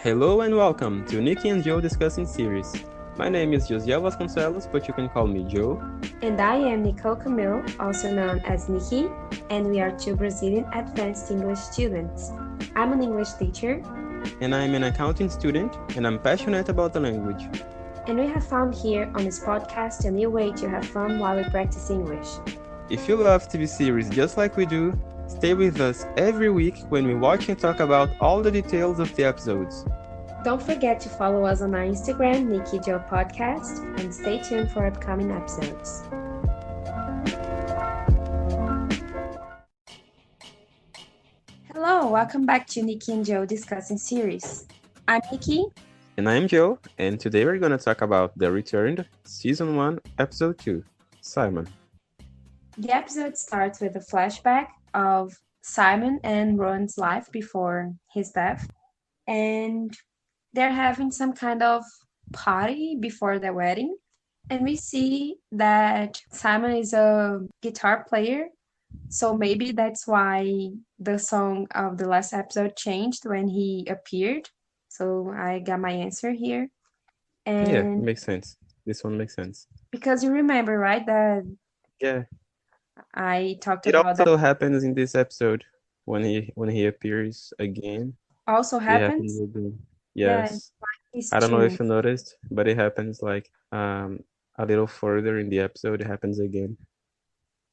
Hello and welcome to Nikki and Joe Discussing Series. My name is Josiel Vasconcelos, but you can call me Joe. And I am Nicole Camille, also known as Nikki, and we are two Brazilian advanced English students. I'm an English teacher. And I'm an accounting student, and I'm passionate about the language. And we have found here on this podcast a new way to have fun while we practice English. If you love TV series just like we do, stay with us every week when we watch and talk about all the details of the episodes. Don't forget to follow us on our Instagram, Nikki Joe Podcast, and stay tuned for upcoming episodes. Hello, welcome back to Nikki and Joe Discussing Series. I'm Nikki. And I'm Joe, and today we're going to talk about The Returned, Season 1, Episode 2, Simon. The episode starts with a flashback of Simon and Ron's life before his death, and they're having some kind of party before the wedding. And we see that Simon is a guitar player, so maybe that's why the song of the last episode changed when he appeared. So I got my answer here. Yeah, it And makes sense. This one makes sense. because you remember, right, that Yeah, I talked it about that also happens in this episode when he appears again. also It happens happens. again. Yeah, Yes. he's I don't know if tuned. you noticed, but it happens like a little further in the episode. It happens again.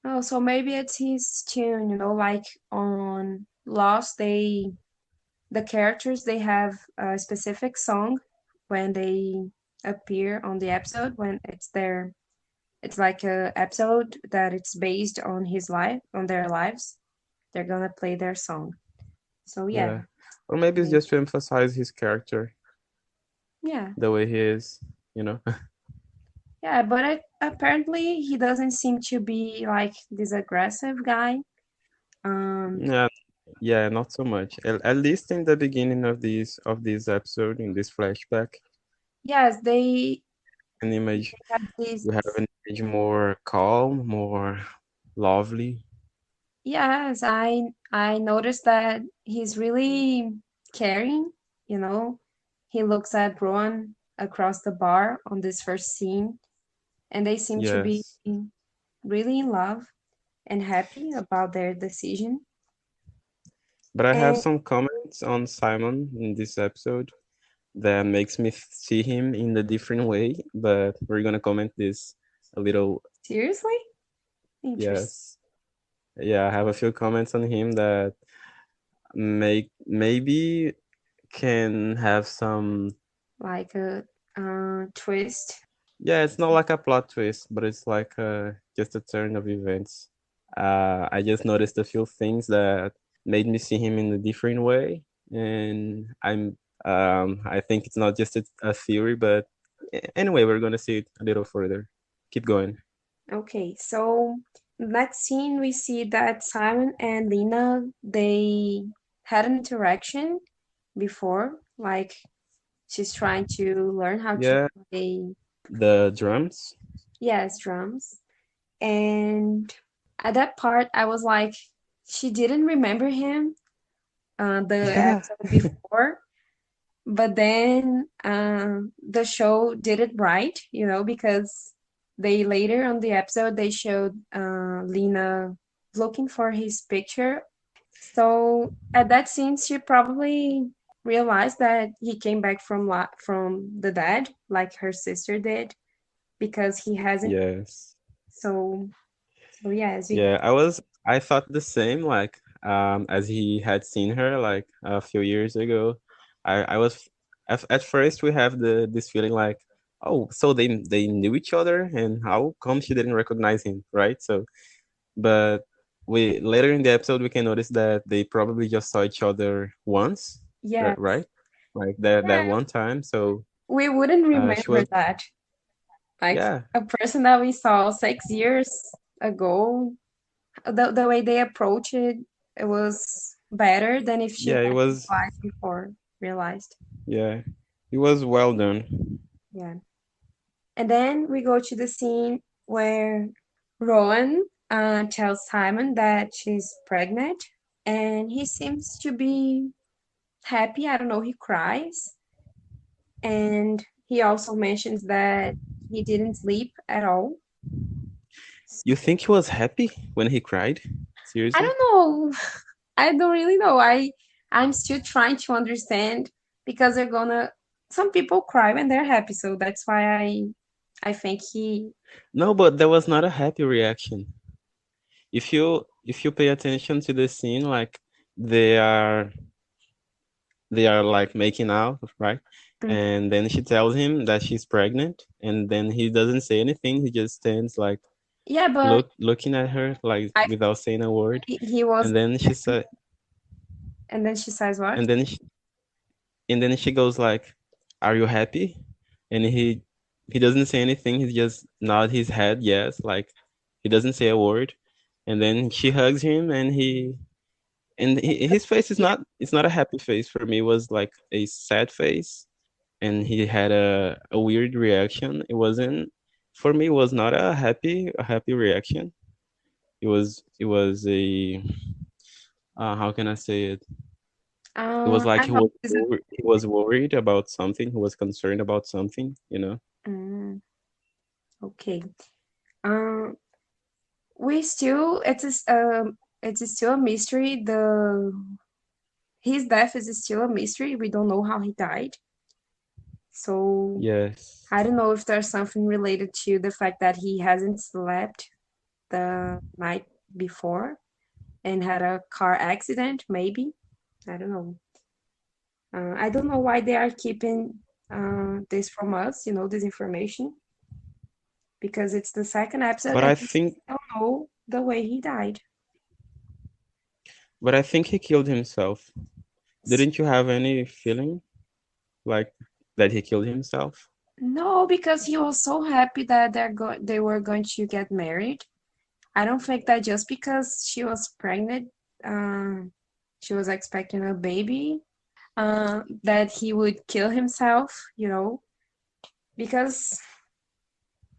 Oh, so maybe it's his tune, like on Lost, the characters they have a specific song when they appear on the episode when it's like a episode that it's based on his life, on their lives. They're gonna play their song. So yeah, Yeah. Or maybe it's maybe. just to emphasize his character, Yeah, the way he is, you know? yeah, but apparently he doesn't seem to be like this aggressive guy. Um, Yeah, yeah, not so much. At least in the beginning of this episode, in this flashback, yes, they an image have this. we have an image more calm, more lovely. Yes, I noticed that he's really caring, you know. He looks at Rowan across the bar on this first scene, and they seem to be Yes. really in love and happy about their decision. But I have And some comments on Simon in this episode that makes me see him in a different way, but we're gonna comment this a little. seriously, interesting. Yes. Yeah, I have a few comments on him that maybe can have some. Like a twist. Yeah, it's not like a plot twist, but it's like just a turn of events. I just noticed a few things that made me see him in a different way, and I think it's not just a theory, but anyway, we're gonna see it a little further. Keep going. Okay, so next scene we see that Simon and Lena they had an interaction before, like she's trying to learn how to Yeah, play, the drums. yes, drums. And at that part, I was like, she didn't remember him, the Yeah, episode before, but then the show did it right, because they later on the episode they showed Lena looking for his picture. So at that scene, she probably realized that he came back from the dead, like her sister did, because he hasn't. yes. So yeah, as we Yeah, I thought the same, like as he had seen her like a few years ago. I was at first we have this feeling like, oh, so they knew each other and how come she didn't recognize him, right? So but we later in the episode we can notice that they probably just saw each other once, yes, right? Like that yeah, one time. So we wouldn't she remember was, that, like yeah, a person that we saw 6 years ago. The way they approach it, it was better than if she yeah, it had was, realized before realized. yeah, it was well done. Yeah. And then we go to the scene where Rowan tells Simon that she's pregnant, and he seems to be happy. I don't know, he cries. And he also mentions that he didn't sleep at all. You think he was happy when he cried? I Seriously? don't know. I don't really know. I'm still trying to understand because they're gonna some people cry when they're happy, so that's why I think he No, but there was not a happy reaction. If you pay attention to the scene, like they are they are like making out, right? mm, And then she tells him that she's pregnant, and then he doesn't say anything. He just stands like yeah, but looking at her like I without saying a word. he was And then she said, and then she says what? and then she, and then she goes like, "Are you happy?" And he doesn't say anything. He just nod his head yes, like he doesn't say a word. And then she hugs him, and his face is Yeah. not it's not a happy face for me. It was like a sad face, and he had a weird reaction. It wasn't for me. It was not a happy reaction. It was a how can I say it? It was I like don't know. he was worried about something. He was concerned about something. You know. Mm, okay. Um, we still it's still a mystery. The his death is still a mystery. We don't know how he died. So Yes. I don't know if there's something related to the fact that he hasn't slept the night before and had a car accident, maybe. I don't know. I don't know why they are keeping this from us, this information, because it's the second episode But and I we think, still don't know the way he died. but I think he killed himself. Didn't you have any feeling like that he killed himself? No, because he was so happy that they were going to get married. I don't think that just because she was pregnant, she was expecting a baby, that he would kill himself, because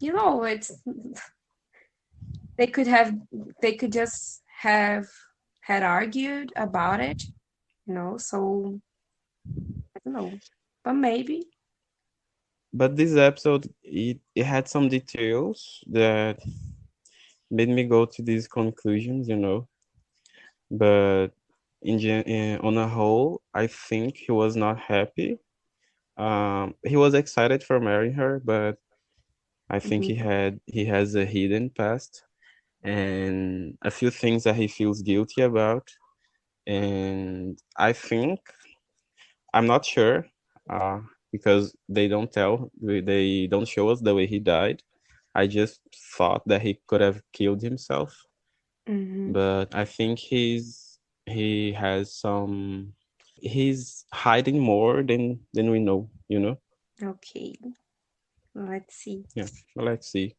it's they could have they could just have had argued about it, so I don't know. But maybe. But this episode, it had some details that made me go to these conclusions, you know. But on a whole, I think he was not happy. He was excited for marrying her, but I think Mhm. he has a hidden past and a few things that he feels guilty about. And I think I'm not sure, uh, because they don't show us the way he died. I just thought that he could have killed himself, Mhm. but I think he has some he's hiding more than we know, you know? Okay, let's see. Yeah. Well, let's see.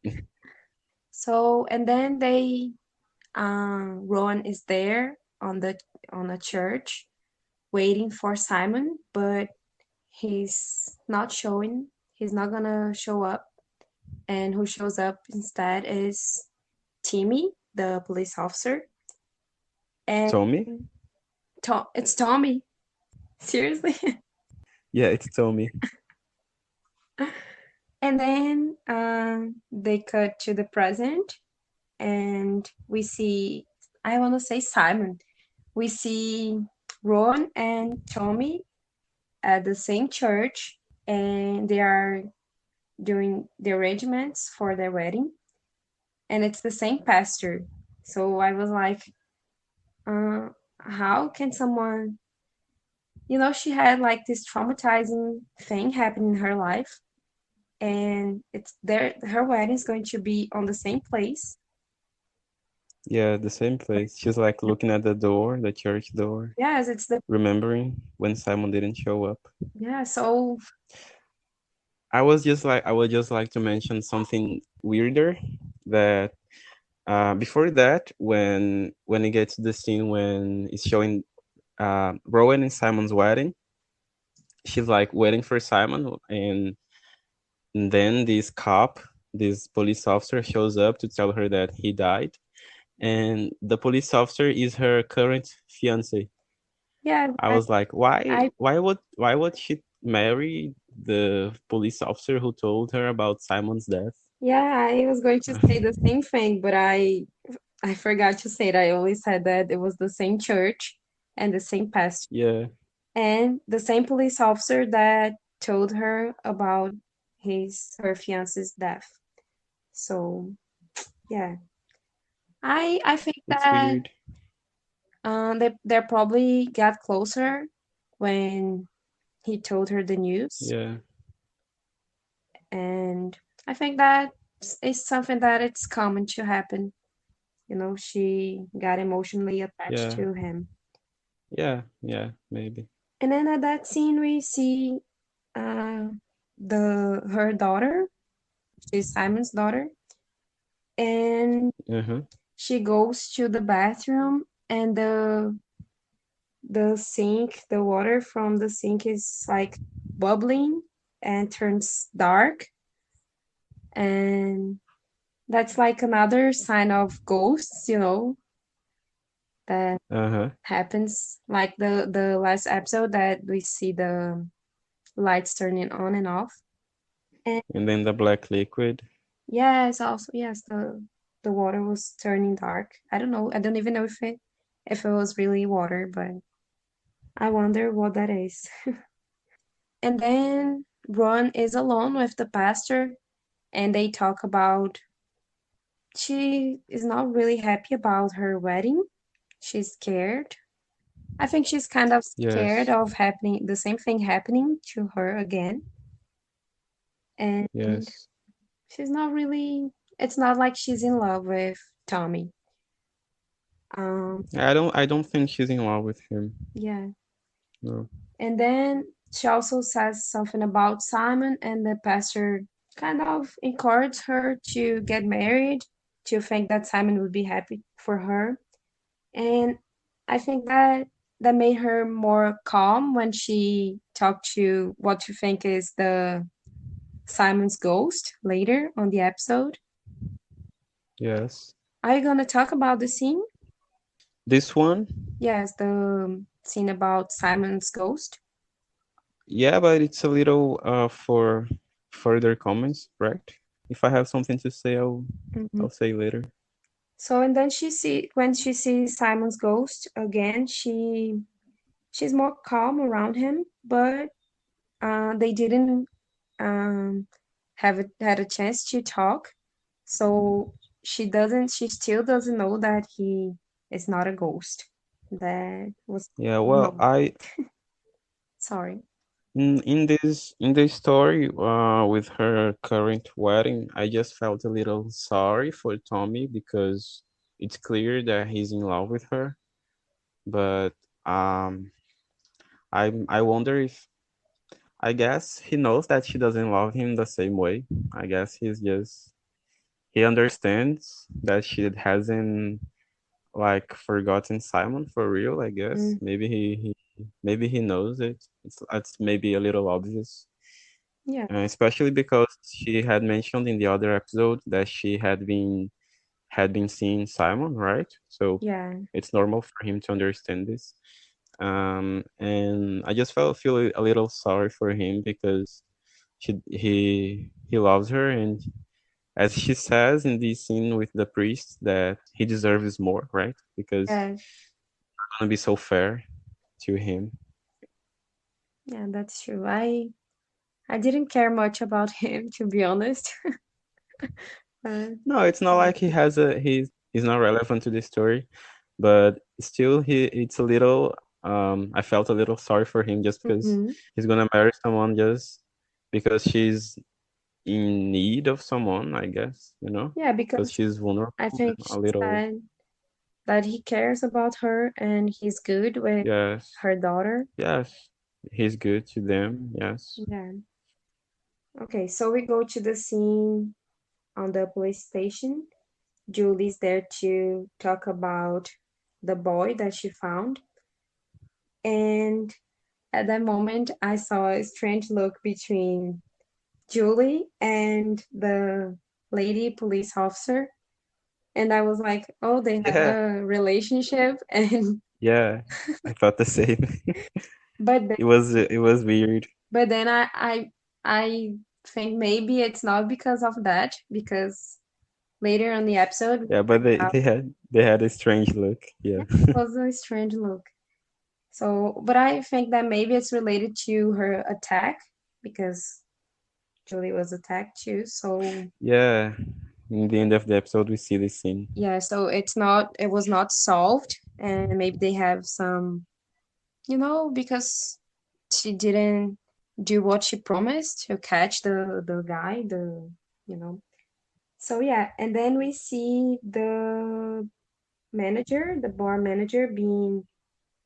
So, and then Rowan is there on a church waiting for Simon, but he's not showing. He's not gonna show up. And who shows up instead is Timmy, the police officer. And Tommy? It's Tommy. Seriously. Yeah, it's Tommy. And then they cut to the present, and we see, I want to say Simon. We see Ron and Tommy at the same church, and they are doing the arrangements for their wedding, and it's the same pastor. So I was like, uh, how can someone, she had like this traumatizing thing happen in her life, and it's there, her wedding is going to be on the same place. Yeah, the same place. She's like looking at the door, the church door, Yes, it's the remembering when Simon didn't show up. yeah. So I would just like to mention something weirder that before that, when it gets to the scene when it's showing Rowan and Simon's wedding, she's like waiting for Simon, and then this police officer shows up to tell her that he died, and the police officer is her current fiance. yeah, I I was like, I why would she marry the police officer who told her about Simon's death. Yeah, I was going to say the same thing, but I forgot to say it. I only said that it was the same church and the same pastor Yeah, and the same police officer that told her about his her fiance's death. So yeah, I think it's that weird. they probably got closer when he told her the news, Yeah, and I think that is something that it's common to happen. You know, she got emotionally attached yeah, to him. yeah, maybe. And then at that scene, we see uh, the her daughter, she's Simon's daughter, and Uh-huh, she goes to the bathroom, and the sink, the water from the sink is like bubbling and turns dark, and that's like another sign of ghosts, you know, that uh-huh. happens like the last episode that we see the lights turning on and off. And And then the black liquid. yes, also yes, the water was turning dark. I don't know. I don't even know if it was really water, but I wonder what that is. And then Ron is alone with the pastor, and they talk about she is not really happy about her wedding. She's scared. I think she's kind of scared Yes, of happening the same thing happening to her again. And yes. she's not really it's not like she's in love with Tommy. Um I don't think she's in love with him. yeah. No. And then she also says something about Simon, and the pastor kind of encouraged her to get married, to think that Simon would be happy for her. And I think that that made her more calm when she talked to what you think is the Simon's ghost later on the episode. Yes. Are you gonna talk about the scene? This one? Yes, the scene about Simon's ghost. Yeah, but it's a little for further comments, right? If I have something to say, Mhm. I'll say later. So and then when she sees Simon's ghost again, she's more calm around him, but they didn't um had a chance to talk. So she still doesn't know that he is not a ghost. That was Yeah, well, no, I sorry. in this story with her current wedding, I just felt a little sorry for Tommy because it's clear that he's in love with her, but um I wonder if I guess he knows that she doesn't love him the same way. I guess he understands that she hasn't like forgotten Simon for real, I guess. Mm, Maybe he knows it. It's maybe a little obvious. yeah, Especially because she had mentioned in the other episode that she had been seeing Simon, right? So yeah, it's normal for him to understand this. And I just feel a little sorry for him because he loves her, and as she says in the scene with the priest, that he deserves more, right? Because yeah, gonna be so fair to him. yeah. That's true. I didn't care much about him, to be honest. Uh, No, it's not like he's not relevant to the story, but still it's a little I felt a little sorry for him just because mhm. he's gonna marry someone just because she's in need of someone, I guess, Yeah, because because she's vulnerable I think a she little. said that he cares about her and he's good with Yes, her daughter. yes, he's good to them. Yes, Yeah. Okay, so we go to the scene on the police station. Julie's there to talk about the boy that she found. And at that moment, I saw a strange look between Julie and the lady police officer. And I was like, oh, they have yeah, a relationship. And yeah. I thought the same. but then, It was weird. but then I I think maybe it's not because of that, because later on the episode, we Yeah, but find out they had a strange look. Yeah. it was a strange look. So, but I think that maybe it's related to her attack because Julie was attacked too. So, Yeah. In the end of the episode, we see this scene. yeah, so it was not solved, and maybe they have some, because she didn't do what she promised to catch the guy, you know. So yeah, and then we see the bar manager being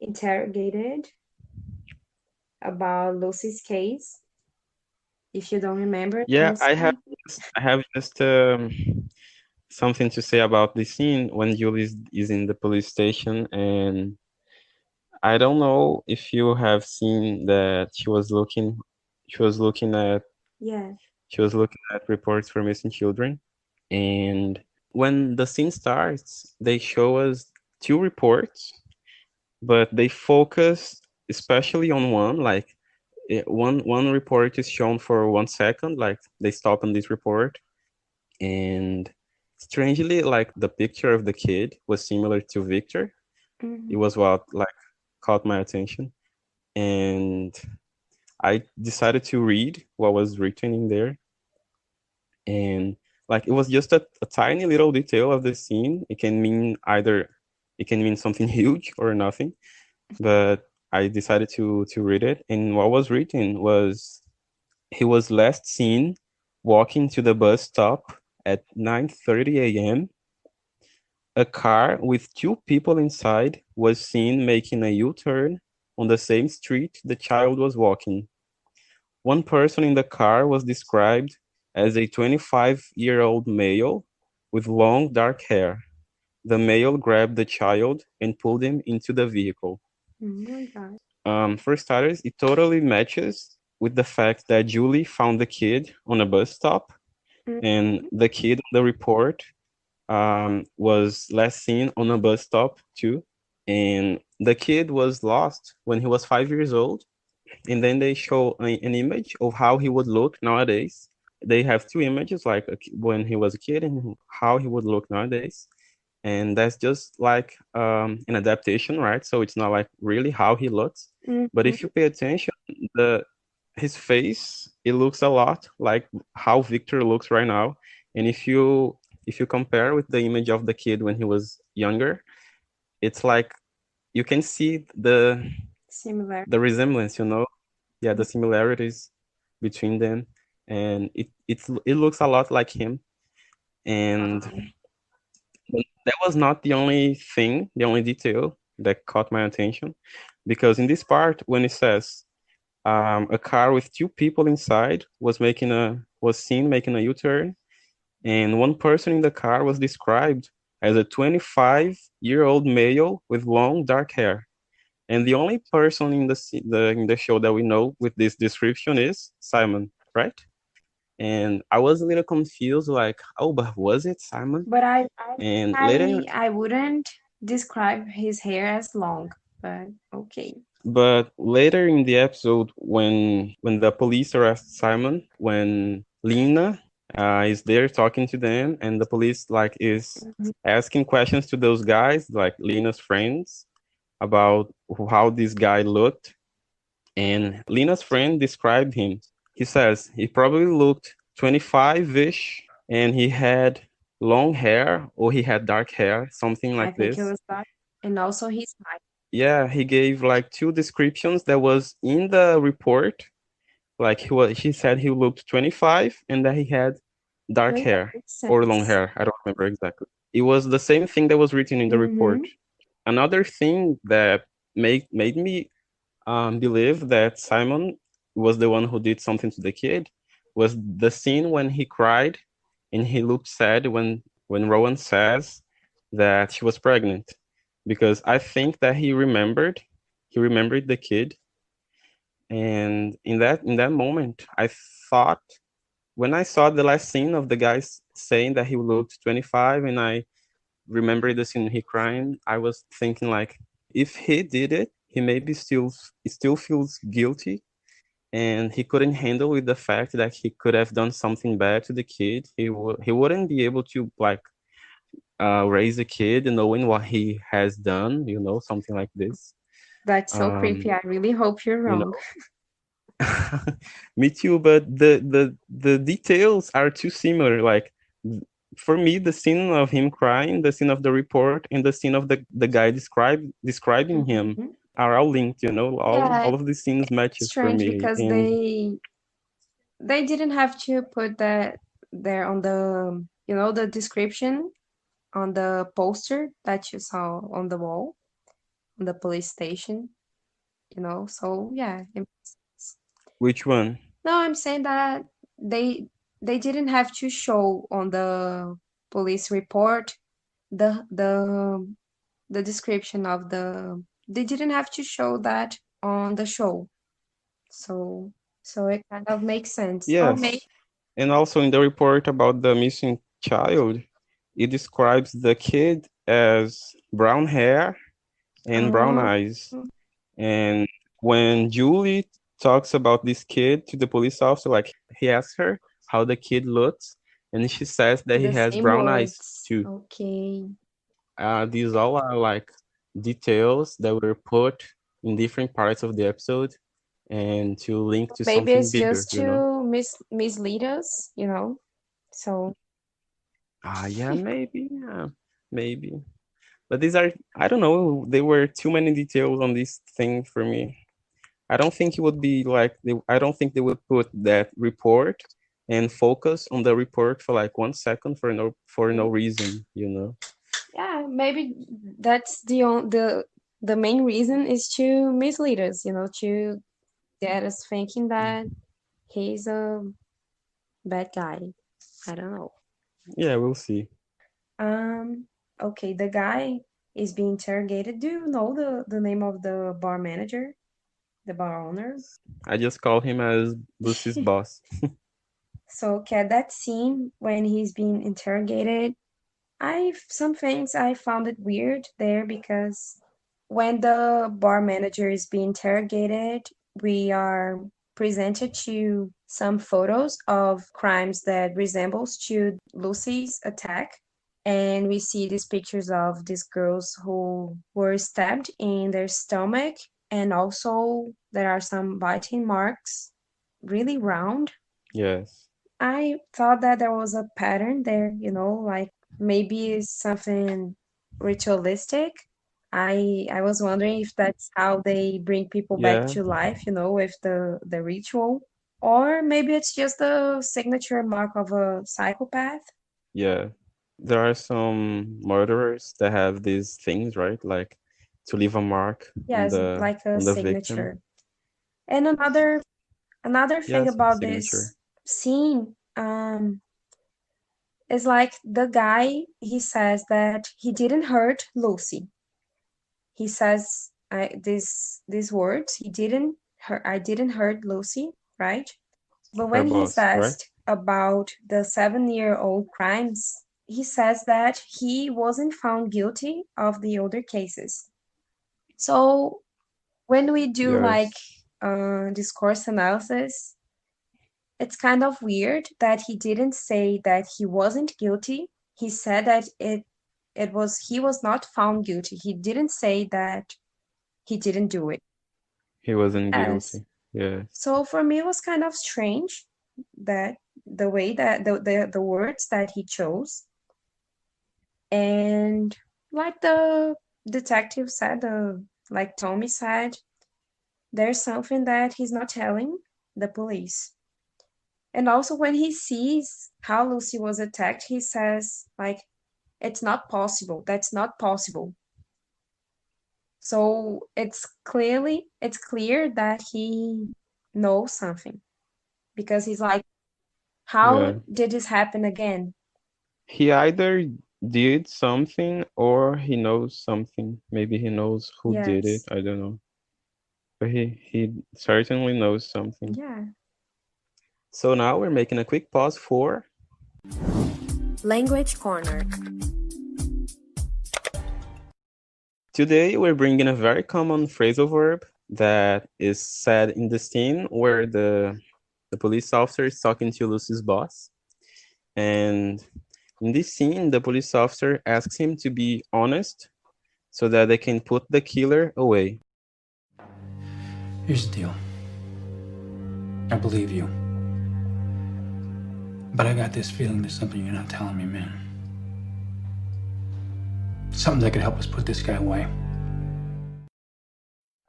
interrogated about Lucy's case. If you don't remember, Yeah, I'm sorry. I have just something to say about the scene when Julie is in the police station, and I don't know if you have seen that she was looking at Yeah. she was looking at reports for missing children, and when the scene starts, they show us two reports, but they focus especially on one, like one report is shown for 1 second, like they stop on this report, and strangely, like the picture of the kid was similar to Victor. It Hmm. was what like caught my attention, and I decided to read what was written in there, and like it was just a tiny little detail of the scene. It can mean something huge or nothing, but I decided to read it, and what was written was he was last seen walking to the bus stop at 9:30 a.m. A car with two people inside was seen making a U-turn on the same street the child was walking. One person in the car was described as a 25-year-old male with long dark hair. The male grabbed the child and pulled him into the vehicle. Oh my God. For starters, it totally matches with the fact that Julie found the kid on a bus stop, and Mhm. the kid on the report was last seen on a bus stop too. And the kid was lost when he was 5 years old. And then they show an image of how he would look nowadays. They have two images, like when he was a kid and how he would look nowadays. And that's just like an adaptation, right? So it's not like really how he looks. But Mhm. if you pay attention, the his face, it looks a lot like how Victor looks right now. And if you compare with the image of the kid when he was younger, it's like you can see Similar. the resemblance, you know? Yeah, the similarities between them, and it looks a lot like him. And Wow. that was not the only thing, the only detail that caught my attention, because in this part when it says a car with two people inside was seen making a U-turn, and one person in the car was described as a 25-year-old male with long dark hair. And the only person in in the show that we know with this description is Simon, right? And I was a little confused, like, oh, but was it Simon? But I And later, I wouldn't describe his hair as long, but okay. but later in the episode, when the police arrest Simon, when Lena is there talking to them, and the police like is Mhm. asking questions to those guys, like Lena's friends, about how this guy looked, and Lena's friend described him. He says he probably looked 25-ish, and he had long hair or he had dark hair, something I like think it this. was that. And also his height. Yeah, he gave like two descriptions that was in the report. Like he said he looked 25 and that he had dark Well, that hair makes or long sense. hair. I don't remember exactly. It was the same thing that was written in the report. Mm-hmm. Another thing that made me believe that Simon was the one who did something to the kid was the scene when he cried and he looked sad when Rowan says that she was pregnant, because I think that he remembered the kid, and in that moment I thought, when I saw the last scene of the guys saying that he looked 25 and I remembered the scene he crying, I was thinking like, if he did it, he maybe still feels guilty, and he couldn't handle with the fact that he could have done something bad to the kid. He wouldn't be able to like raise a kid knowing what he has done, something like this. That's so creepy. Um, I really hope you're you wrong. know, me too, but the details are too similar. Like for me, the scene of him crying, the scene of the report, and the scene of the guy describing him Mhm. are all linked, Yeah, all of these scenes it's matches for strange me. because And they didn't have to put that there on the the description on the poster that you saw on the wall on the police station. So yeah, it makes sense. which one? No, I'm saying that they they didn't have to show on the police report the the description of they didn't have to show that on the show. So so it kind of makes sense. Or maybe Yes. And also in the report about the missing child, it describes the kid as brown hair and brown uh, eyes. And when Julie talks about this kid to the police officer, like he asks her how the kid looks, and she says that he the has same brown eyes words. too. Okay. These all are like details that were put in different parts of the episode and to link to Maybe something it's bigger, just to mislead us. So Yeah, maybe, yeah, maybe. But these are, I don't know, there were too many details on this thing for me. I don't think it would be like, I don't think they would put that report and focus on the report for like 1 second for no reason. yeah, maybe that's the main reason is to mislead us, to get us thinking that he's a bad guy. I don't know. Yeah, we'll see. Um, okay, the guy is being interrogated. Do you know the name of the bar manager, the bar owner? I just call him as Lucy's boss. So, Kat, that scene when he's being interrogated, some things I found it weird there because when the bar manager is being interrogated, we are presented to some photos of crimes that resembles to Lucy's attack. And we see these pictures of these girls who were stabbed in their stomach, and also there are some biting marks, really round. Yes. I thought that there was a pattern there, like maybe it's something ritualistic. I was wondering if that's how they bring people back Yeah, to life, with the ritual. Or maybe it's just the signature mark of a psychopath. yeah. There are some murderers that have these things, right? Like to leave a mark on Yes, the like a on the victim. signature. And another thing Yes, about signature. this scene, is like the guy, he says that he didn't hurt Lucy. He says these words, I didn't hurt Lucy, right? But Her when he's boss, right? asked about the 7-year-old crimes, he says that he wasn't found guilty of the older cases. So when we do like Yes. discourse analysis, it's kind of weird that he didn't say that he wasn't guilty. He said that he was not found guilty. He didn't say that he didn't do it. He wasn't Yes. guilty. Yes. So for me, it was kind of strange that the way that the words that he chose, and like the detective said, like Tommy said, there's something that he's not telling the police. And also when he sees how Lucy was attacked, he says like, it's not possible. That's not possible. So it's clear that he knows something because he's like, how Yeah. did this happen again? He either did something or he knows something. Maybe he knows who did it. Yes. I don't know. But he certainly knows something. Yeah. So now we're making a quick pause for Language Corner. today we're bringing a very common phrasal verb that is said in the scene where the police officer is talking to Lucy's boss. And in this scene, the police officer asks him to be honest so that they can put the killer away. Here's the deal. I believe you. But I got this feeling there's something you're not telling me, man. Something that could help us put this guy away.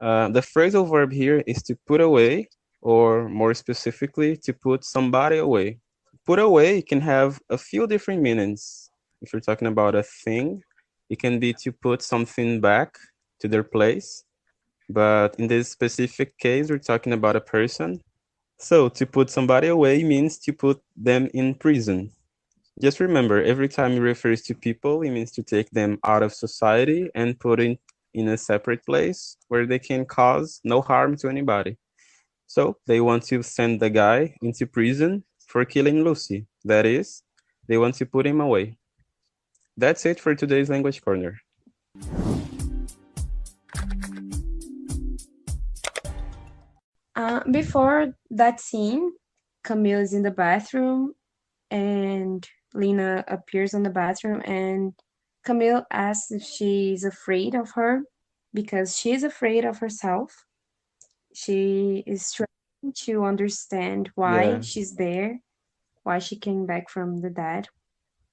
The phrasal verb here is to put away, or more specifically, to put somebody away. Put away can have a few different meanings. If you're talking about a thing, it can be to put something back to their place. But in this specific case, we're talking about a person. So to put somebody away means to put them in prison. Just remember, every time it refers to people, it means to take them out of society and put in a separate place where they can cause no harm to anybody. So they want to send the guy into prison for killing Lucy. That is, they want to put him away. That's it for today's Language Corner. Before that scene, Camille is in the bathroom and Lena appears in the bathroom and Camille asks if she's afraid of her because she's afraid of herself. She is trying to understand why Yeah. she's there, why she came back from the dead.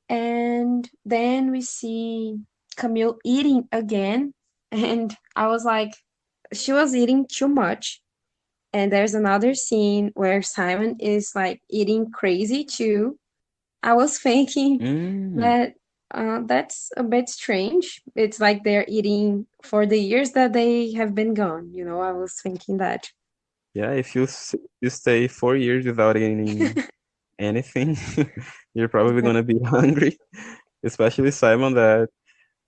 And then we see Camille eating again. And I was like, she was eating too much. And there's another scene where Simon is like eating crazy too. I was thinking Mm. that that's a bit strange. It's like they're eating for the years that they have been gone. I was thinking that. Yeah, if you stay 4 years without eating anything, you're probably Exactly. gonna be hungry. Especially Simon, that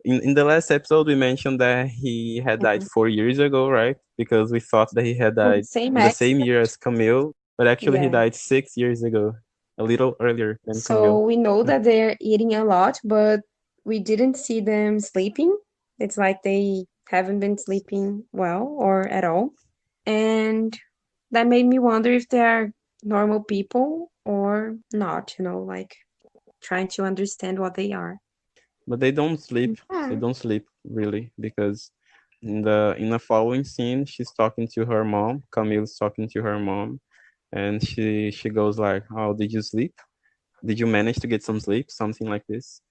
in the last episode we mentioned that he had died Mhm. 4 years ago, right? Because we thought that he had For the died same in the same accident. year as Camille, but actually he Yeah. died 6 years ago, a little earlier than So Camille. we know that they're eating a lot, but we didn't see them sleeping. It's like they haven't been sleeping well or at all. And that made me wonder if they are normal people or not, like trying to understand what they are. But they don't sleep. They Yeah. don't sleep really, because in the following scene she's talking to her mom. Camille's talking to her mom, and she goes like, "Oh, did you sleep? Did you manage to get some sleep?" Something like this.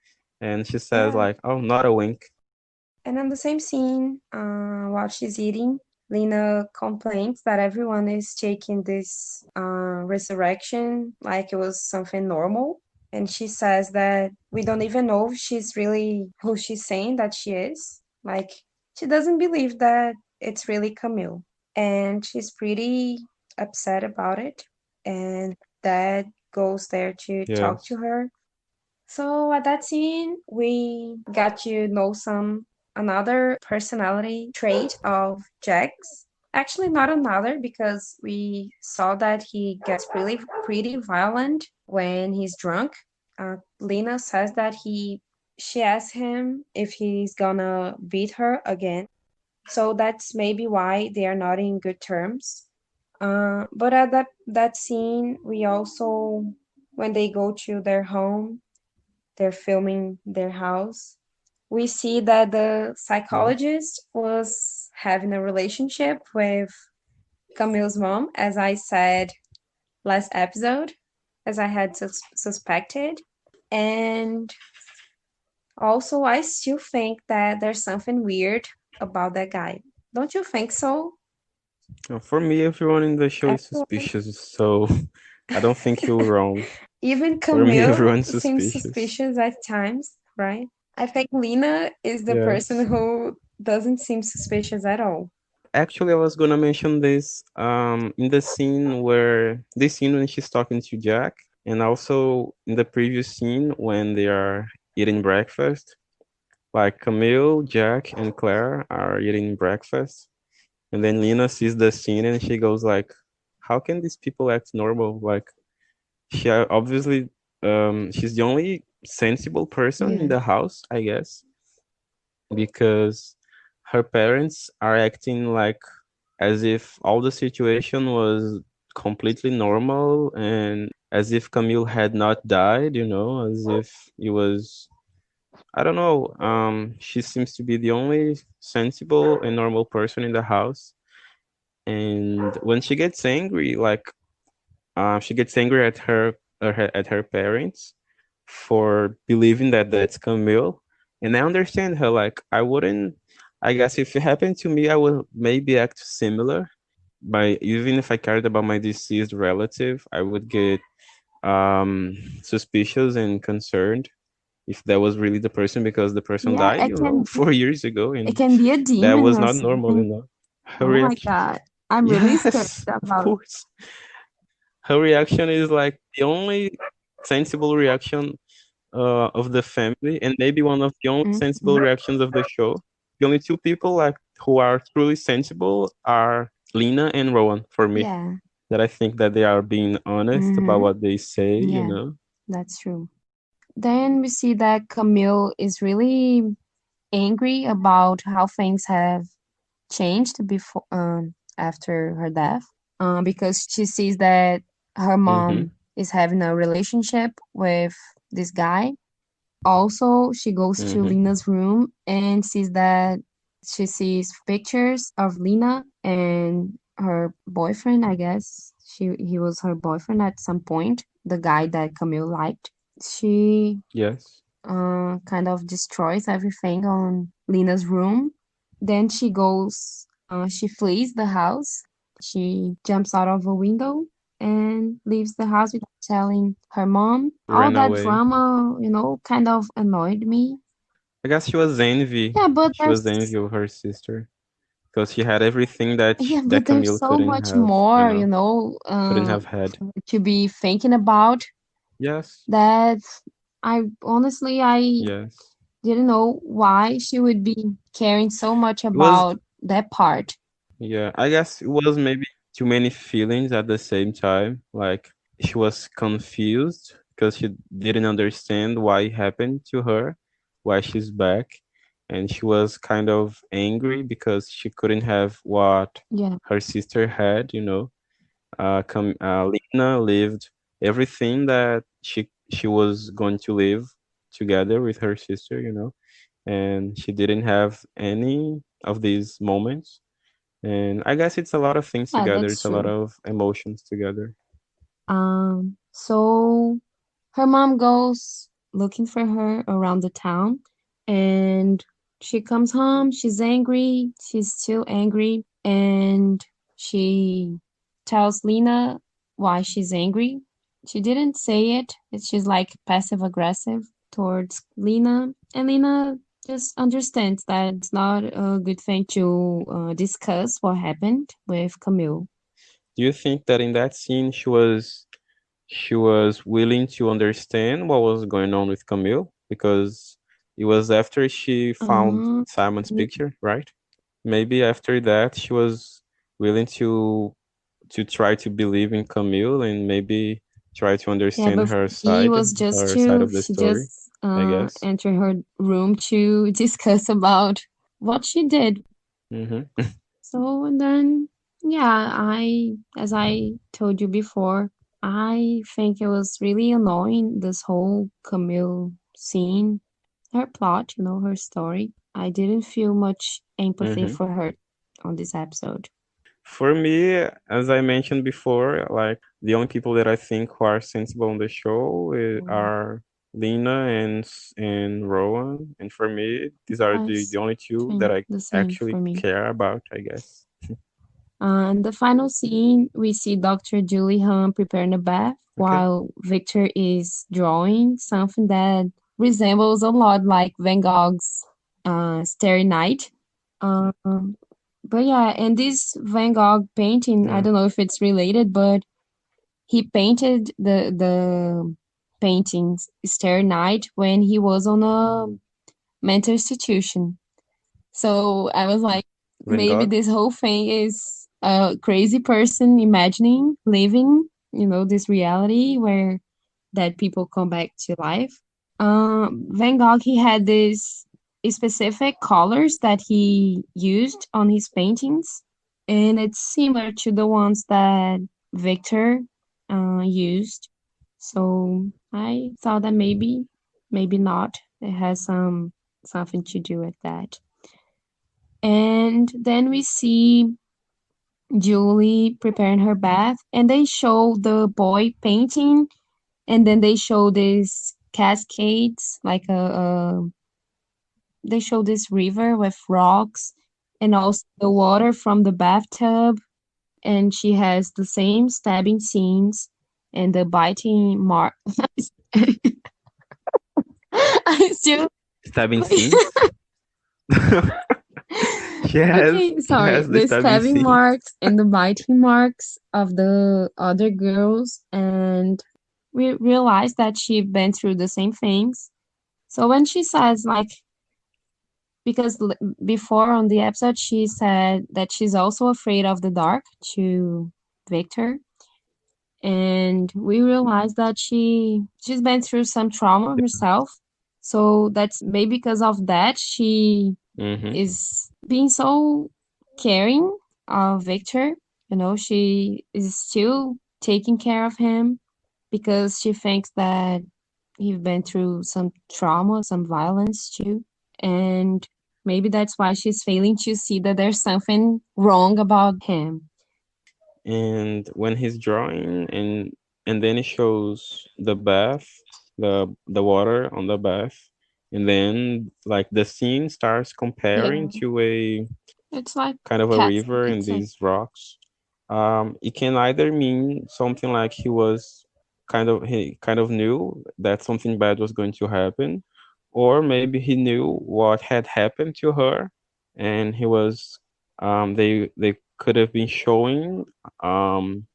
And she says Yeah. like, "Oh, not a wink." And on the same scene, while she's eating, Lena complains that everyone is taking this resurrection like it was something normal. And she says that we don't even know if she's really who she's saying that she is. Like, she doesn't believe that it's really Camille. And she's pretty upset about it. And Dad goes there to talk to Yes. her. So at that scene, we got to know some another personality trait of Jack's. Actually, not another because we saw that he gets really pretty violent when he's drunk. Lena says that she asked him if he's gonna beat her again. So that's maybe why they are not in good terms. But at that scene, we also when they go to their home, they're filming their house. We see that the Yeah. psychologist was having a relationship with Camille's mom, as I said last episode, as I had suspected. And also, I still think that there's something weird about that guy. Don't you think so? For me, everyone in the show is Everyone, suspicious, so I don't think you're wrong. even For me, Camille everyone's seems suspicious. suspicious at times, right? I think Lena is the person Yes. who doesn't seem suspicious at all. Actually, I was gonna mention this in the scene where this scene when she's talking to Jack, and also in the previous scene when they are eating breakfast. Like Camille, Jack, and Claire are eating breakfast, and then Lena sees the scene and she goes like, "How can these people act normal?" Like she obviously she's the only sensible person in Yeah. the house, I guess, because her parents are acting like as if all the situation was completely normal, and as if Camille had not died, as if it was, I don't know. She seems to be the only sensible and normal person in the house. And when she gets angry, like, she gets angry at her parents for believing that that's Camille. And I understand her. Like, I wouldn't. I guess if it happened to me, I would maybe act similar. By even if I cared about my deceased relative, I would get suspicious and concerned if that was really the person, because the person Yeah, died, 4 years ago, it and can be a that demon was or not normal, something. Her Oh my reaction, God. I'm really scared yes, of about it. course. Her reaction is like the only sensible reaction of the family, and maybe one of the only sensible Mhm. reactions of the show. The only two people like who are truly sensible are Lena and Rowan for me. Yeah. That I think that they are being honest about Mm-hmm. what they say, Yeah, that's true. Then we see that Camille is really angry about how things have changed before after her death. Because she sees that her Mm-hmm. mom is having a relationship with this guy. Also, she goes to Mm-hmm. Lena's room and sees that she sees pictures of Lena and her boyfriend, I guess. He was her boyfriend at some point, the guy that Camille liked. She Yes. kind of destroys everything on Lena's room. Then she flees the house. She jumps out of a window and leaves the house without telling her mom. All Ran that away. drama, kind of annoyed me. I guess she was envy. Yeah, but She was there's envy of her sister because she had everything that yeah, that but there's Camille so couldn't much have, more, couldn't have had. to be thinking about Yes. that I Yes. didn't know why she would be caring so much It was, about that part. yeah, I guess it was maybe too many feelings at the same time. Like, she was confused because she didn't understand why it happened to her, why she's back. And she was kind of angry because she couldn't have what Yeah, her sister had, Lena lived everything that she was going to live together with her sister, and she didn't have any of these moments. And I guess it's a lot of things yeah, together. that's It's a lot true. of emotions together. So her mom goes looking for her around the town, and she comes home. She's angry. She's still angry, and she tells Lena why she's angry. She didn't say it. She's like passive aggressive towards Lena, and Lena just understands that it's not a good thing to discuss what happened with Camille. Do you think that in that scene she was willing to understand what was going on with Camille? Because it was after she found Um, Simon's picture, right? Maybe after that she was willing to try to believe in Camille and maybe try to Yeah, understand but for me, her side of the she story, just I guess. entered her room to discuss about what she did. Mm-hmm. So, and then, yeah, as I told you before, I think it was really annoying, this whole Camille scene, her plot, her story. I didn't feel much empathy Mm-hmm. for her on this episode. For me, as I mentioned before, like the only people that I think who are sensible on the show are Lena and Rowan, and for me, these are the Yes, only two that think I the same actually for me. care about, I guess. In the final scene, we see Dr. Julie Hahn preparing a bath Okay. while Victor is drawing something that resembles a lot like Van Gogh's Starry Night. Um, but yeah, and this Van Gogh painting, I Yeah. don't know if it's related, but he painted the painting Starry Night when he was on a mental institution. So I was like, Van maybe Gogh. this whole thing is a crazy person imagining living, this reality where dead people come back to life. Van Gogh, he had this specific colors that he used on his paintings. and it's similar to the ones that Victor used. So I thought that maybe not. It has something to do with that. And then we see Julie preparing her bath, and they show the boy painting, and then they show these cascades, like they show this river with rocks, and also the water from the bathtub, and she has the same stabbing scenes and the biting mark. I still Stabbing scenes. okay, She sorry. has the The stabbing stabbing scene. marks and the biting marks of the other girls, and we realize that she been through the same things. So when she says like, because before on the episode she said that she's also afraid of the dark to Victor, and we realize that she's been through some trauma herself. So that's maybe because of that she Mm-hmm. is being so caring of Victor. You know, she is still taking care of him because she thinks that he's been through some trauma, some violence too. And maybe that's why she's failing to see that there's something wrong about him. And when he's drawing, and then it shows the bath, the water on the bath, and then like the scene starts Yeah, comparing to a it's like kind of a cat. river and It's like these rocks. It can either mean something like he kind of knew that something bad was going to happen, or maybe he knew what had happened to her, and he was they could have been showing um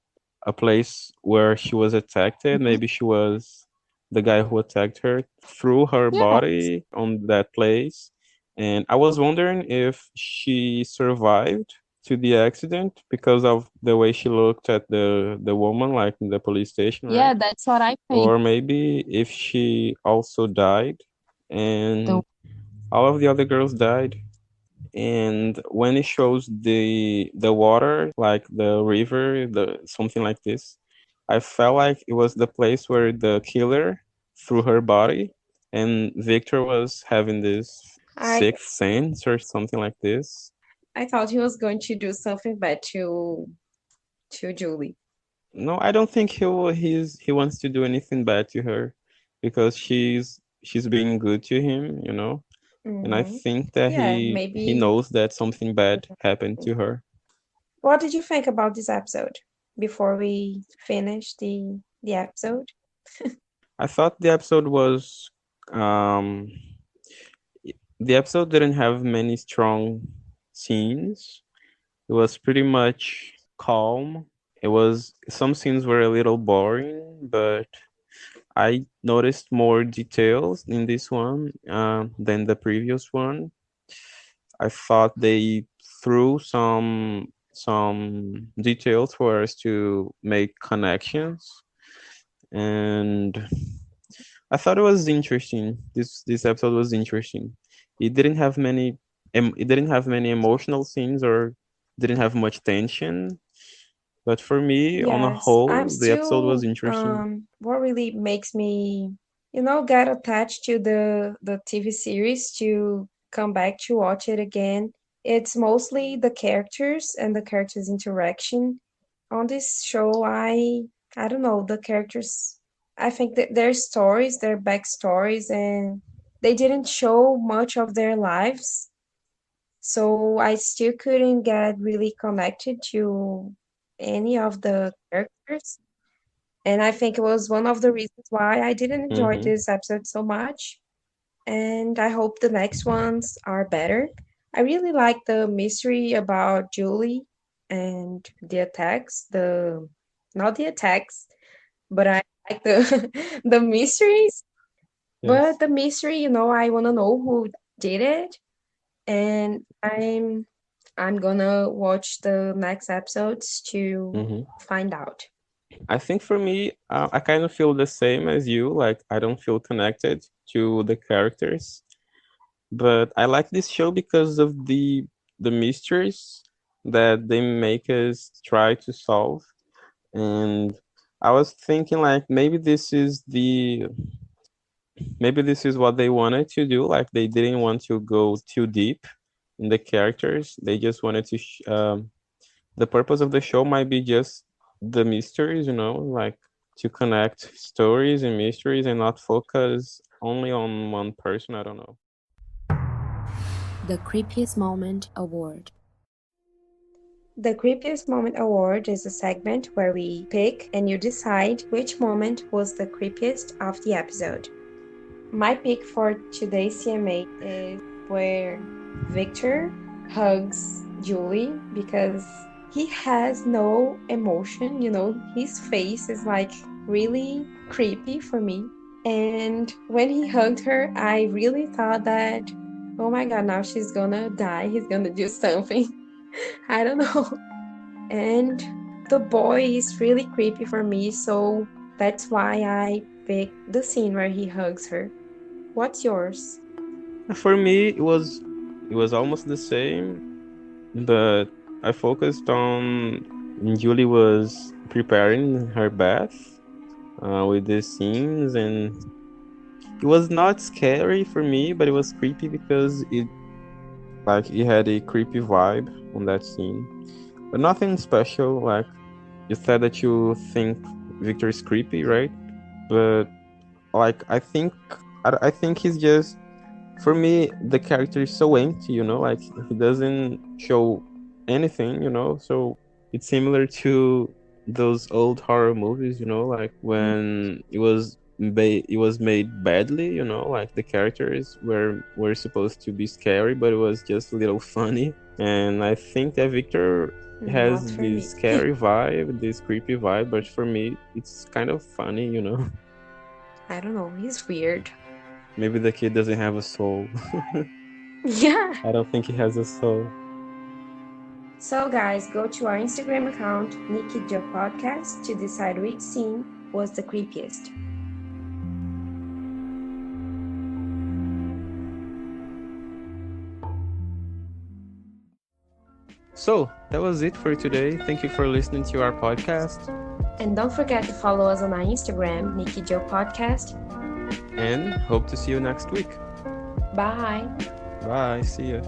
a place where she was attacked. mhm. Maybe she was the guy who attacked her threw her Yeah, body on that place. And I was wondering if she survived to the accident because of the way she looked at the woman, like in the police station, yeah, right? that's what I think. Or maybe if she also died The and all of the other girls died. And when it shows the water, like the river, the something like this, I felt like it was the place where the killer threw her body, and Victor was having this I sixth sense or something like this. I thought he was going to do something bad to Julie. No, I don't think he wants to do anything bad to her because she's being good to him, you know. And I Mm-hmm. think that Yeah, he maybe. knows that something bad happened to her. What did you think about this episode before we finish the episode? I thought the episode was um the episode didn't have many strong scenes. It was pretty much calm. It was some scenes were a little boring, but I noticed more details in this one than the previous one. I thought they threw some details for us to make connections, and I thought it was interesting. This episode was interesting. It didn't have many it didn't have many emotional scenes or didn't have much tension, but for me, on a Yes, I'm whole, the episode was still interesting. what really makes me, get attached to the TV series to come back to watch it again. It's mostly the characters and the characters' interaction. On this show, I don't know, the characters, I think that their stories, their backstories, and they didn't show much of their lives. So I still couldn't get really connected to any of the characters. And I think it was one of the reasons why I didn't enjoy Mm-hmm. this episode so much. And I hope the next ones are better. I really like the mystery about Julie and the attacks, the not the attacks, but I like the the mysteries. But Yes. the mystery, I want to know who did it, and I'm gonna watch the next episodes to Mm-hmm. find out. I think for me, I kind of feel the same as you. Like I don't feel connected to the characters, but I like this show because of the mysteries. that they make us try to solve. And I was thinking like maybe this is what they wanted to do. Like they didn't want to go too deep in the characters. They just wanted to the purpose of the show might be just the mysteries, like to connect stories and mysteries and not focus only on one person. I don't know. The Creepiest Moment Award. The Creepiest Moment Award is a segment where we pick and you decide which moment was the creepiest of the episode. My pick for today's CMA is where Victor hugs Julie because he has no emotion, his face is like really creepy for me. And when he hugged her, I really thought that, oh my god, now she's gonna die, he's gonna do something. I don't know. And the boy is really creepy for me, so that's why I picked the scene where he hugs her. What's yours? For me, it was almost the same, but I focused on when Julie was preparing her bath with these scenes, and it was not scary for me, but it was creepy because it had a creepy vibe on that scene, but nothing special. Like you said that you think Victor is creepy, right? But like I think he's just, for me, the character is so empty, like he doesn't show anything, so it's similar to those old horror movies, like when it was made badly, like the characters were supposed to be scary, but it was just a little funny. And I think that Victor Not has for me. this scary vibe, this creepy vibe, but for me it's kind of funny. I don't know, he's weird. Maybe the kid doesn't have a soul. Yeah. I don't think he has a soul. So guys, go to our Instagram account, Nikki Podcast, to decide which scene was the creepiest. So that was it for today. Thank you for listening to our podcast. And don't forget to follow us on our Instagram, Nikki Podcast. And hope to see you next week. Bye. Bye. See ya.